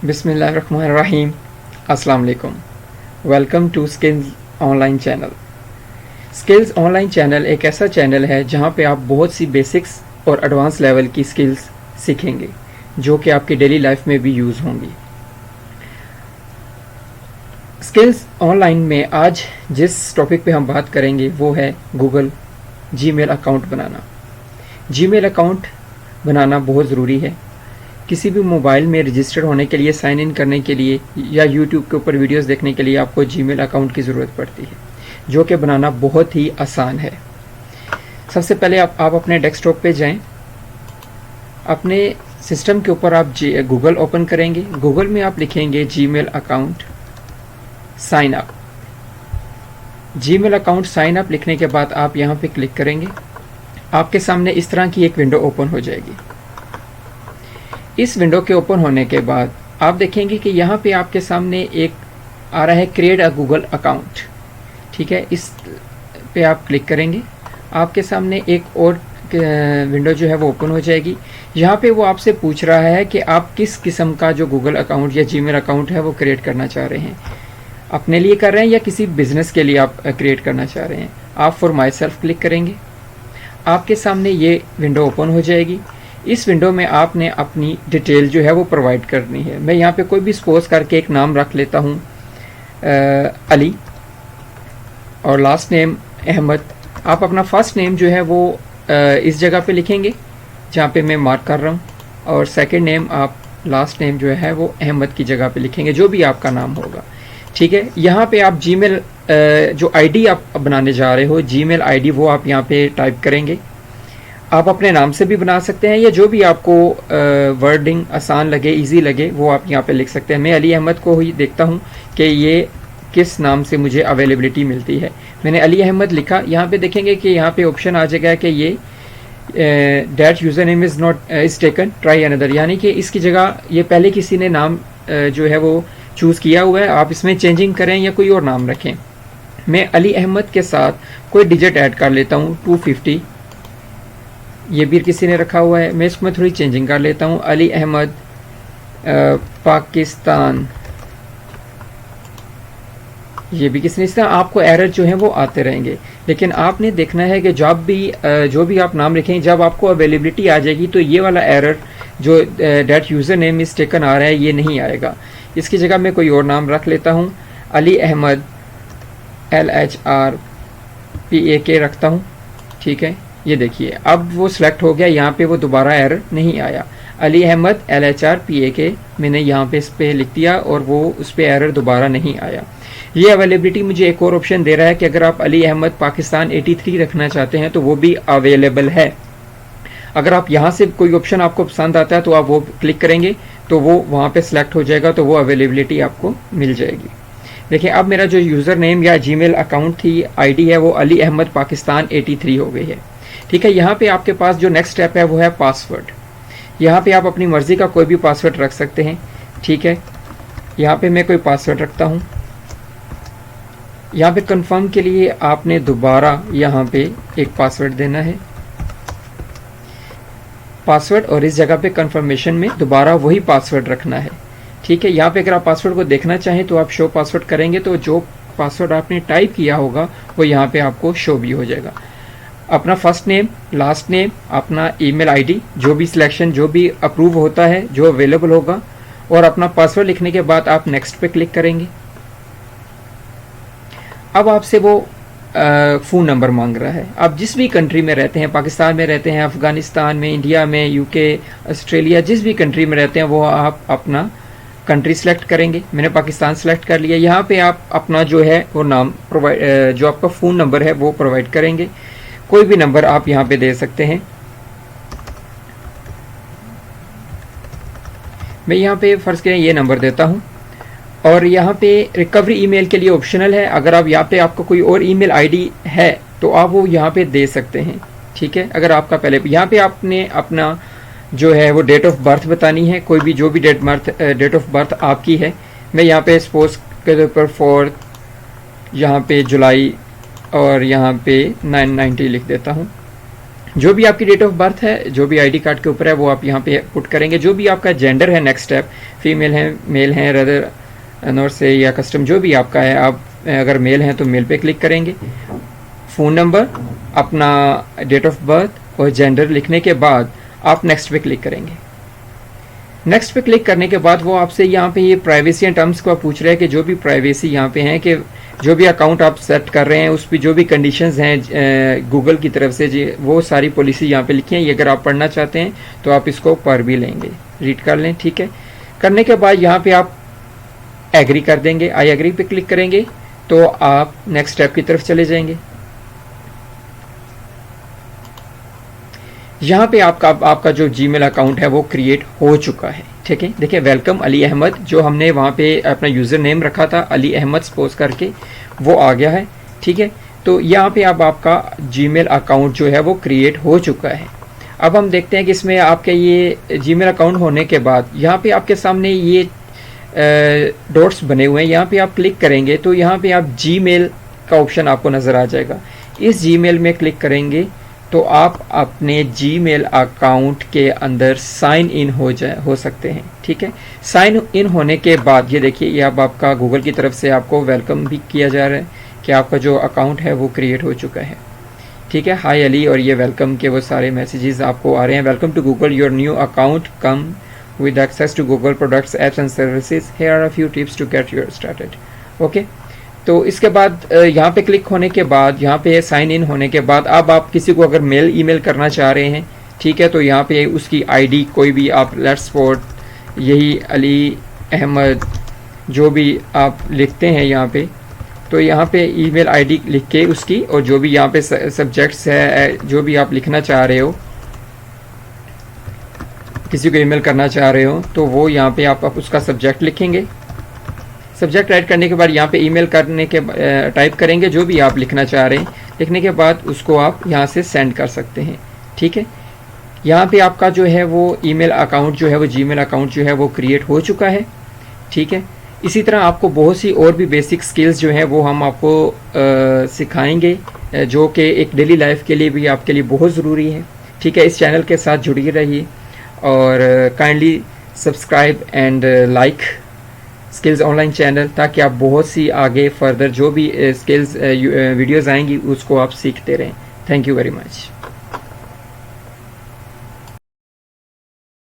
बिस्मिल्लाहिर्रहमानिर्रहीम। अस्सलाम वालेकुम। Welcome to skills online channel. Skills online channel एक ऐसा चैनल है जहां पे आप बहुत सी बेसिक्स और एडवांस लेवल की स्किल्स सीखेंगे जो कि आपकी डेली लाइफ में भी यूज़ होंगी। स्किल्स ऑनलाइन में आज जिस टॉपिक पे हम बात करेंगे वो है गूगल जीमेल अकाउंट बनाना। जीमेल अकाउंट बनाना बहुत ज़रूरी है। किसी भी मोबाइल में रजिस्टर होने के लिए, साइन इन करने के लिए या यूट्यूब के ऊपर वीडियोस देखने के लिए आपको जीमेल अकाउंट की ज़रूरत पड़ती है, जो कि बनाना बहुत ही आसान है। सबसे पहले आप अपने डेस्कटॉप पे जाएं। अपने सिस्टम के ऊपर आप गूगल ओपन करेंगे। गूगल में आप लिखेंगे Gmail account sign up. Gmail account sign up लिखने के बाद आप यहाँ पे क्लिक करेंगे। आपके सामने इस तरह की एक विंडो ओपन हो जाएगी। इस विंडो के ओपन होने के बाद आप देखेंगे कि यहाँ पे आपके सामने एक आ रहा है क्रिएट अ गूगल अकाउंट। ठीक है, इस पे आप क्लिक करेंगे। आपके सामने एक और विंडो जो है वो ओपन हो जाएगी। यहाँ पे वो आपसे पूछ रहा है कि आप किस किस्म का जो गूगल अकाउंट या जीमेल अकाउंट है वो क्रिएट करना चाह रहे हैं। अपने लिए कर रहे हैं या किसी बिजनेस के लिए आप क्रिएट करना चाह रहे हैं। आप फॉर माई सेल्फ क्लिक करेंगे। आपके सामने ये विंडो ओपन हो जाएगी। इस विंडो में आपने अपनी डिटेल जो है वो प्रोवाइड करनी है। मैं यहाँ पे कोई भी सपोज करके एक नाम रख लेता हूँ, अली, और लास्ट नेम अहमद। आप अपना फर्स्ट नेम जो है वो इस जगह पे लिखेंगे जहाँ पे मैं मार्क कर रहा हूँ, और सेकंड नेम आप लास्ट नेम जो है वो अहमद की जगह पे लिखेंगे, जो भी आपका नाम होगा। ठीक है, यहाँ पे आप जीमेल जो आईडी आप बनाने जा रहे हो, जीमेल आईडी, वो आप यहाँ पे टाइप करेंगे। आप अपने नाम से भी बना सकते हैं या जो भी आपको वर्डिंग आसान लगे, इजी लगे, वो आप यहाँ पे लिख सकते हैं। मैं अली अहमद को ही देखता हूँ कि ये किस नाम से मुझे अवेलेबिलिटी मिलती है। मैंने अली अहमद लिखा। यहाँ पे देखेंगे कि यहाँ पे ऑप्शन आ जाएगा कि ये that user name is not is taken, try another, यानी कि इसकी जगह ये पहले किसी ने नाम जो है वो चूज़ किया हुआ है। आप इसमें चेंजिंग करें या कोई और नाम रखें। मैं अली अहमद के साथ कोई डिजिट ऐड कर लेता हूँ, 250। ये भी किसी ने रखा हुआ है। मैं इसमें थोड़ी चेंजिंग कर लेता हूँ, अली अहमद पाकिस्तान। ये भी किसी ने। इस तरह आपको एरर जो है वो आते रहेंगे, लेकिन आपने देखना है कि जब भी जो भी आप नाम लिखेंगे, जब आपको अवेलेबिलिटी आ जाएगी तो ये वाला एरर जो that user name is taken आ रहा है, ये नहीं आएगा। इसकी जगह मैं कोई और नाम रख लेता हूँ, अली अहमद LHRPAK रखता हूँ। ठीक है, ये देखिए अब वो सिलेक्ट हो गया। यहाँ पे वो दोबारा एरर नहीं आया। अली अहमद LHRPAK मैंने यहाँ पे इस पर लिख दिया और वो उस पर एरर दोबारा नहीं आया। ये अवेलेबिलिटी मुझे एक और ऑप्शन दे रहा है कि अगर आप अली अहमद पाकिस्तान 83 रखना चाहते हैं तो वो भी अवेलेबल है। अगर आप यहाँ से कोई ऑप्शन आपको पसंद आता है तो आप वो क्लिक करेंगे तो वो वहाँ पे सिलेक्ट हो जाएगा, तो वो अवेलेबिलिटी आपको मिल जाएगी। देखिए अब मेरा जो यूज़र नेम या जीमेल अकाउंट थी, आईडी है, वो अली अहमद पाकिस्तान 83 हो गई है। ठीक है, यहाँ पे आपके पास जो नेक्स्ट स्टेप है वो है पासवर्ड। यहाँ पे आप अपनी मर्ज़ी का कोई भी पासवर्ड रख सकते हैं। ठीक है, यहाँ पे मैं कोई पासवर्ड रखता हूँ। यहाँ पे कंफर्म के लिए आपने दोबारा यहाँ पे एक पासवर्ड देना है, पासवर्ड, और इस जगह पे कंफर्मेशन में दोबारा वही पासवर्ड रखना है। ठीक है, यहाँ पे अगर आप पासवर्ड को देखना चाहें तो आप शो पासवर्ड करेंगे तो जो पासवर्ड आपने टाइप किया होगा वो यहाँ पे आपको शो भी हो जाएगा। अपना फर्स्ट नेम, लास्ट नेम, अपना ईमेल आईडी, जो भी सिलेक्शन जो भी अप्रूव होता है, जो अवेलेबल होगा, और अपना पासवर्ड लिखने के बाद आप नेक्स्ट पे क्लिक करेंगे। अब आपसे वो फ़ोन नंबर मांग रहा है। आप जिस भी कंट्री में रहते हैं, पाकिस्तान में रहते हैं, अफ़गानिस्तान में, इंडिया में, यूके, ऑस्ट्रेलिया, जिस भी कंट्री में रहते हैं वो आप अपना कंट्री सेलेक्ट करेंगे। मैंने पाकिस्तान सेलेक्ट कर लिया। यहाँ पे आप अपना जो है वो नाम प्रोवाइड, जो आपका फ़ोन नंबर है वो प्रोवाइड करेंगे। कोई भी नंबर आप यहाँ पे दे सकते हैं। मैं यहाँ पे फ़र्ज़ करें ये नंबर देता हूँ, और यहाँ पे रिकवरी ईमेल के लिए ऑप्शनल है। अगर आप यहाँ पे आपका कोई और ईमेल आईडी है तो आप वो यहाँ पे दे सकते हैं। ठीक है, अगर आपका पहले यहाँ पे आपने अपना जो है वो डेट ऑफ बर्थ बतानी है, कोई भी जो भी डेट ऑफ बर्थ आपकी है। मैं यहाँ पे सपोज के तौर पर 4 यहाँ पे जुलाई और यहाँ पे 990 लिख देता हूँ। जो भी आपकी डेट ऑफ बर्थ है, जो भी आईडी कार्ड के ऊपर है, वो आप यहाँ पे पुट करेंगे। जो भी आपका जेंडर है, नेक्स्ट स्टेप, फीमेल है, मेल है, रदर नॉट से या कस्टम, जो भी आपका है, आप अगर मेल हैं तो मेल पे क्लिक करेंगे। फ़ोन नंबर, अपना डेट ऑफ बर्थ और जेंडर लिखने के बाद आप नेक्स्ट पे क्लिक करेंगे। नेक्स्ट पे क्लिक करने के बाद वो आपसे यहाँ पे ये प्राइवेसी एंड टर्म्स को पूछ रहे हैं कि जो भी प्राइवेसी यहाँ पे हैं, कि जो भी अकाउंट आप सेट कर रहे हैं उस पर जो भी कंडीशंस हैं गूगल की तरफ से जी, वो सारी पॉलिसी यहाँ पे लिखी है। ये अगर आप पढ़ना चाहते हैं तो आप इसको पढ़ भी लेंगे, रीड कर लें, ठीक है। करने के बाद यहाँ पे आप एग्री कर देंगे, आई एग्री पे क्लिक करेंगे तो आप नेक्स्ट स्टेप की तरफ चले जाएंगे। यहाँ पे आपका जो जीमेल अकाउंट है वो क्रिएट हो चुका है, ठीक है। देखिए वेलकम अली अहमद, जो हमने वहाँ पे अपना यूज़र नेम रखा था अली अहमद सपोज करके, वो आ गया है, ठीक है। तो यहाँ पे अब आपका जीमेल अकाउंट जो है वो क्रिएट हो चुका है। अब हम देखते हैं कि इसमें आपके ये जीमेल अकाउंट होने के बाद यहाँ पे आपके सामने ये डॉट्स बने हुए हैं। यहाँ पे आप क्लिक करेंगे तो यहाँ पे आप जीमेल का ऑप्शन आपको नज़र आ जाएगा। इस जीमेल में क्लिक करेंगे तो आप अपने जीमेल अकाउंट के अंदर साइन इन हो सकते हैं, ठीक है। साइन इन होने के बाद ये देखिए, ये अब आपका गूगल की तरफ से आपको वेलकम भी किया जा रहा है कि आपका जो अकाउंट है वो क्रिएट हो चुका है, ठीक है। हाय अली, और ये वेलकम के वो सारे मैसेजेस आपको आ रहे हैं। Welcome to Google, your new account come with access to Google products, apps and services. Here are a few tips to get you started. Okay, तो इसके बाद यहाँ पे क्लिक होने के बाद, यहाँ पे साइन इन होने के बाद, अब आप किसी को अगर मेल ईमेल करना चाह रहे हैं, ठीक है, तो यहाँ पे उसकी आईडी कोई भी आप लेट्स सपोज यही अली अहमद जो भी आप लिखते हैं यहाँ पे, तो यहाँ पे ईमेल आईडी लिख के उसकी, और जो भी यहाँ पे सब्जेक्ट्स है, जो भी आप लिखना चाह रहे हो, किसी को ईमेल करना चाह रहे हो, तो वो यहाँ पे आप उसका सब्जेक्ट लिखेंगे। सब्जेक्ट राइट करने के बाद यहाँ पे ईमेल करने के टाइप करेंगे जो भी आप लिखना चाह रहे हैं। लिखने के बाद उसको आप यहाँ से सेंड कर सकते हैं, ठीक है। यहाँ पे आपका जो है वो ईमेल अकाउंट जो है वो जीमेल अकाउंट जो है वो क्रिएट हो चुका है, ठीक है। इसी तरह आपको बहुत सी और भी बेसिक स्किल्स जो हैं वो हम आपको सिखाएंगे, जो कि एक डेली लाइफ के लिए भी आपके लिए बहुत ज़रूरी है, ठीक है। इस चैनल के साथ जुड़े रहिए और kindly subscribe and like skills online channel, ताकि आप बहुत सी आगे फर्दर जो भी स्किल्स वीडियोज़ आएंगी उसको आप सीखते रहें। Thank you very much.